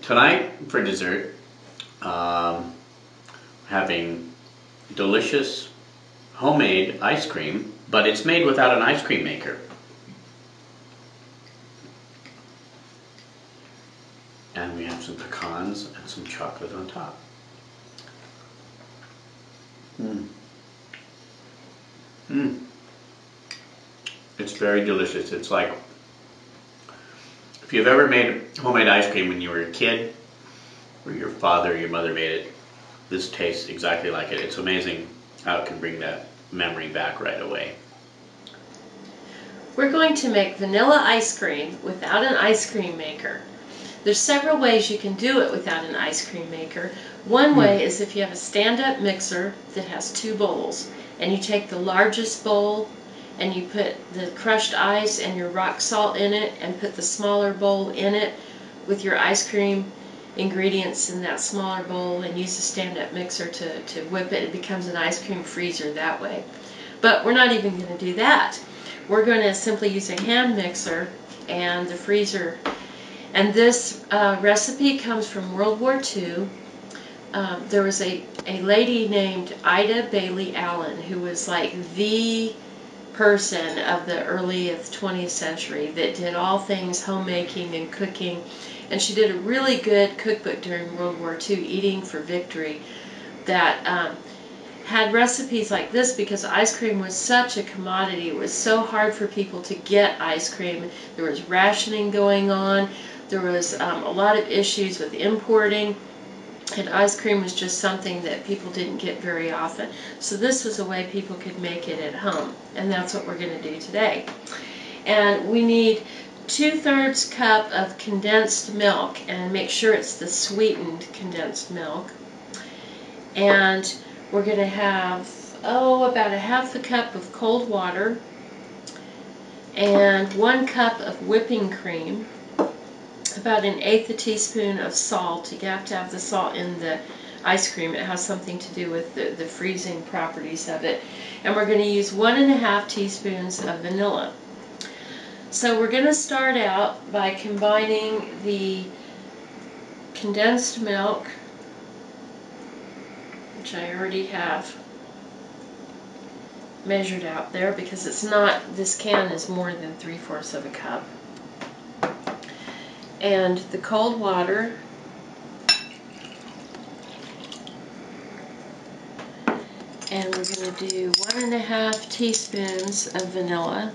Tonight for dessert, having delicious homemade ice cream, but it's made without an ice cream maker. And we have some pecans and some chocolate on top. It's very delicious. It's like, if you've ever made homemade ice cream when you were a kid, or your father or your mother made it, this tastes exactly like it. It's amazing how it can bring that memory back right away. We're going to make vanilla ice cream without an ice cream maker. There's several ways you can do it without an ice cream maker. One way is if you have a stand-up mixer that has two bowls, and you take the largest bowl and you put the crushed ice and your rock salt in it, and put the smaller bowl in it with your ice cream ingredients in that smaller bowl, and use the stand-up mixer to whip it. It becomes an ice cream freezer that way. But we're not even going to do that. We're going to simply use a hand mixer and the freezer. And this recipe comes from World War II. There was a lady named Ida Bailey Allen who was like the person of the early 20th century that did all things homemaking and cooking. And she did a really good cookbook during World War II, Eating for Victory, that had recipes like this because ice cream was such a commodity. It was so hard for people to get ice cream. There was rationing going on. There was a lot of issues with importing, and ice cream was just something that people didn't get very often. So this was a way people could make it at home, and that's what we're going to do today. And we need 2/3 cup of condensed milk, and make sure it's the sweetened condensed milk. And we're going to have, about a 1/2 cup of cold water, and 1 cup of whipping cream, about 1/8 teaspoon of salt. You have to have the salt in the ice cream. It has something to do with the freezing properties of it. And we're going to use 1½ teaspoons of vanilla. So we're going to start out by combining the condensed milk, which I already have measured out there because it's not, this can is more than 3/4 of a cup. And the cold water, and we're going to do 1½ teaspoons of vanilla,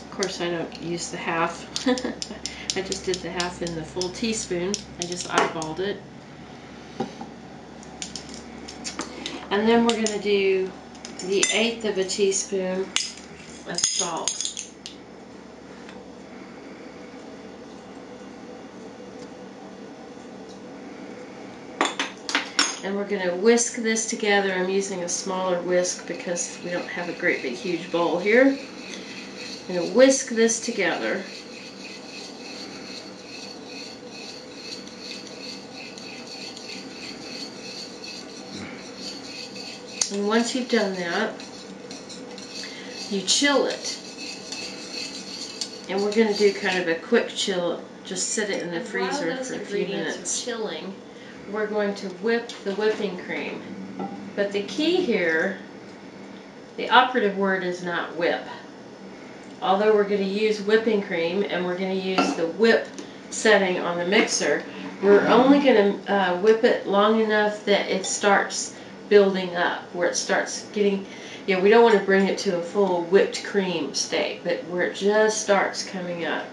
of course I don't use the half. I just did the half in the full teaspoon. I just eyeballed it. And then we're going to do the 1/8 teaspoon of salt. And we're going to whisk this together. I'm using a smaller whisk because we don't have a great big huge bowl here. I'm going to whisk this together. And once you've done that, you chill it. And we're going to do kind of a quick chill, just sit it in the freezer for a few minutes. Chilling, we're going to whip the whipping cream. But the key here, the operative word is not whip. Although we're going to use whipping cream and we're going to use the whip setting on the mixer, we're only going to whip it long enough that it starts building up, where it starts getting, we don't want to bring it to a full whipped cream state, but where it just starts coming up.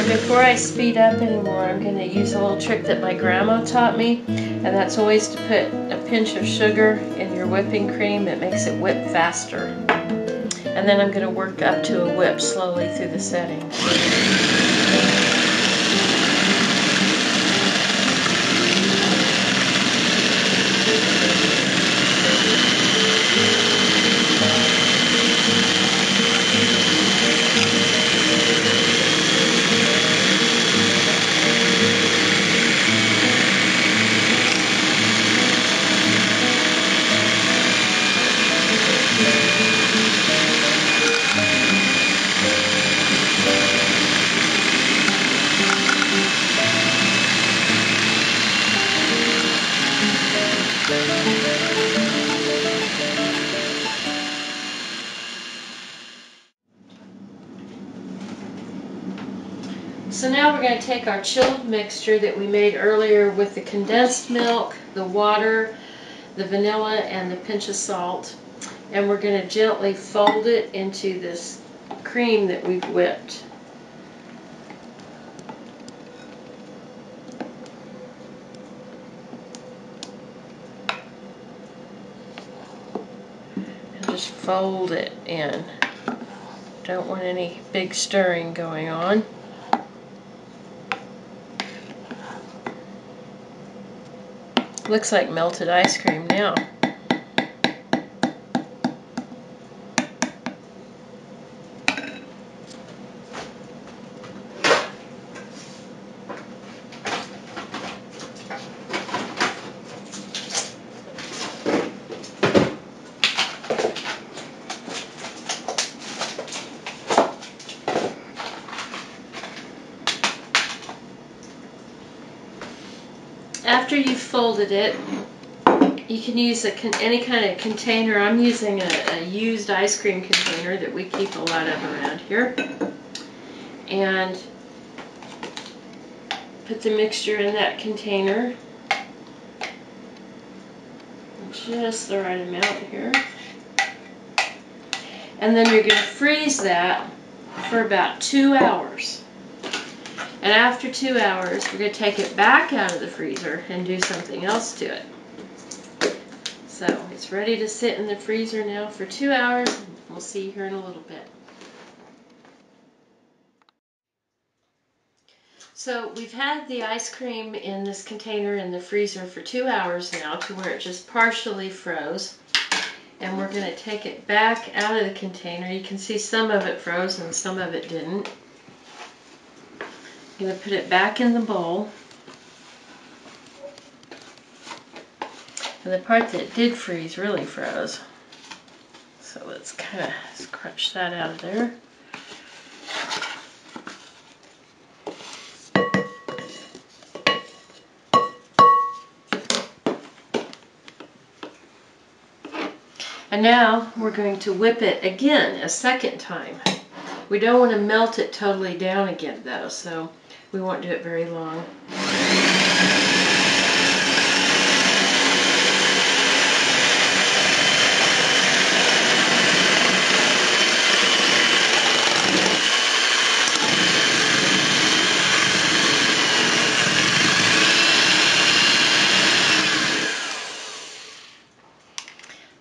And before I speed up anymore, I'm going to use a little trick that my grandma taught me, and that's always to put a pinch of sugar in your whipping cream. It makes it whip faster. And then I'm going to work up to a whip slowly through the setting. So now we're going to take our chilled mixture that we made earlier with the condensed milk, the water, the vanilla, and the pinch of salt, and we're going to gently fold it into this cream that we've whipped. And just fold it in. Don't want any big stirring going on. Looks like melted ice cream now. After you've folded it, you can use any kind of container. I'm using a used ice cream container that we keep a lot of around here. And put the mixture in that container. Just the right amount here. And then you're going to freeze that for about 2 hours. And after 2 hours, we're going to take it back out of the freezer and do something else to it. So it's ready to sit in the freezer now for 2 hours. We'll see you here in a little bit. So we've had the ice cream in this container in the freezer for 2 hours now, to where it just partially froze. And we're going to take it back out of the container. You can see some of it froze and some of it didn't. I'm going to put it back in the bowl. And the part that did freeze really froze. So let's kind of crunch that out of there. And now we're going to whip it again a second time. We don't want to melt it totally down again though, so we won't do it very long.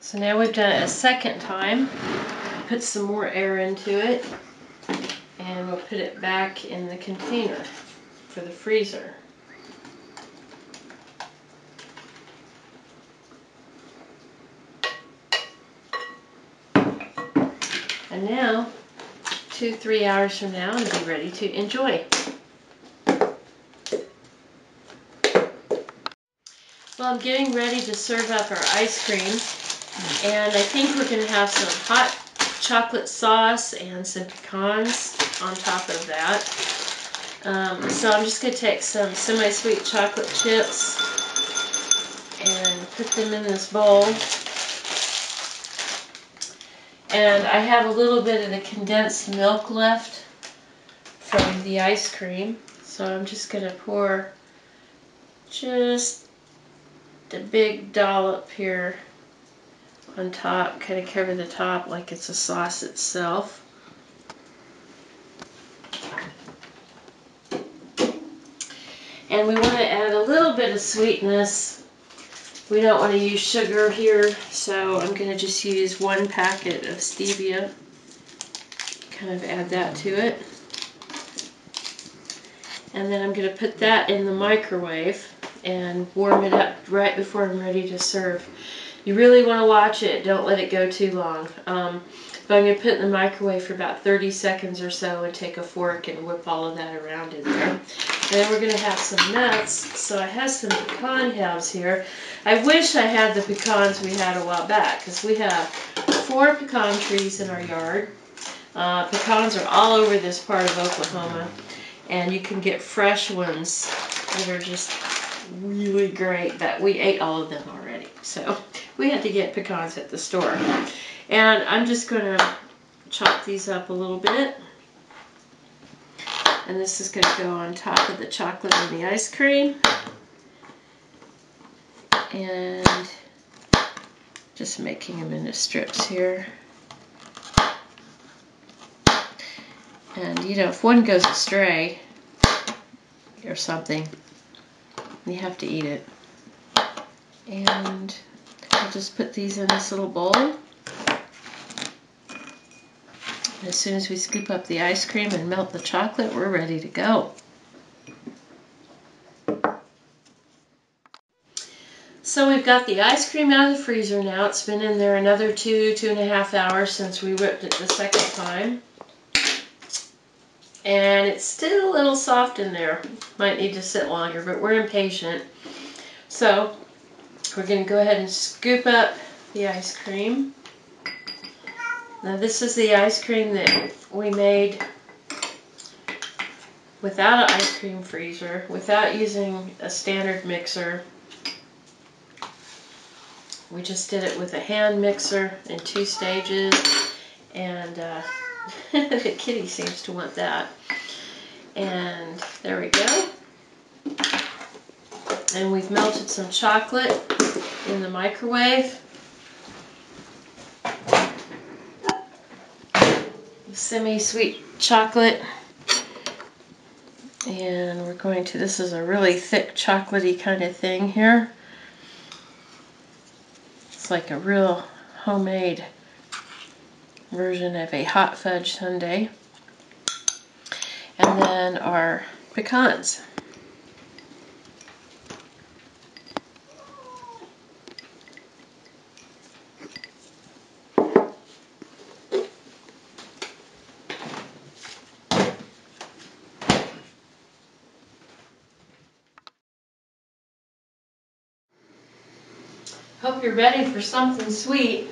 So now we've done it a second time. Put some more air into it, and we'll put it back in the container for the freezer. And now, 2-3 hours from now, it'll be ready to enjoy. Well, I'm getting ready to serve up our ice cream, and I think we're going to have some hot chocolate sauce and some pecans on top of that. So I'm just going to take some semi-sweet chocolate chips and put them in this bowl. And I have a little bit of the condensed milk left from the ice cream, so I'm just going to pour just a big dollop here on top, kind of cover the top like it's a sauce itself. And we want to add a little bit of sweetness. We don't want to use sugar here, so I'm going to just use 1 packet of stevia. Kind of add that to it. And then I'm going to put that in the microwave and warm it up right before I'm ready to serve. You really want to watch it. Don't let it go too long. But I'm going to put it in the microwave for about 30 seconds or so and take a fork and whip all of that around in there. And then we're going to have some nuts. So I have some pecan halves here. I wish I had the pecans we had a while back, because we have 4 pecan trees in our yard. Pecans are all over this part of Oklahoma, and you can get fresh ones that are just really great, but we ate all of them already. So we had to get pecans at the store. And I'm just going to chop these up a little bit. And this is going to go on top of the chocolate and the ice cream. And just making them into strips here. And you know, if one goes astray or something, you have to eat it. And I'll just put these in this little bowl. And as soon as we scoop up the ice cream and melt the chocolate, we're ready to go. So we've got the ice cream out of the freezer now. It's been in there another 2.5 hours since we whipped it the second time. And it's still a little soft in there. Might need to sit longer, but we're impatient. So we're going to go ahead and scoop up the ice cream. Now this is the ice cream that we made without an ice cream freezer, without using a standard mixer. We just did it with a hand mixer in 2 stages, and the kitty seems to want that. And there we go. And we've melted some chocolate in the microwave. Semi-sweet chocolate. And we're going to, this is a really thick chocolatey kind of thing here. It's like a real homemade version of a hot fudge sundae. And then our pecans. Hope you're ready for something sweet.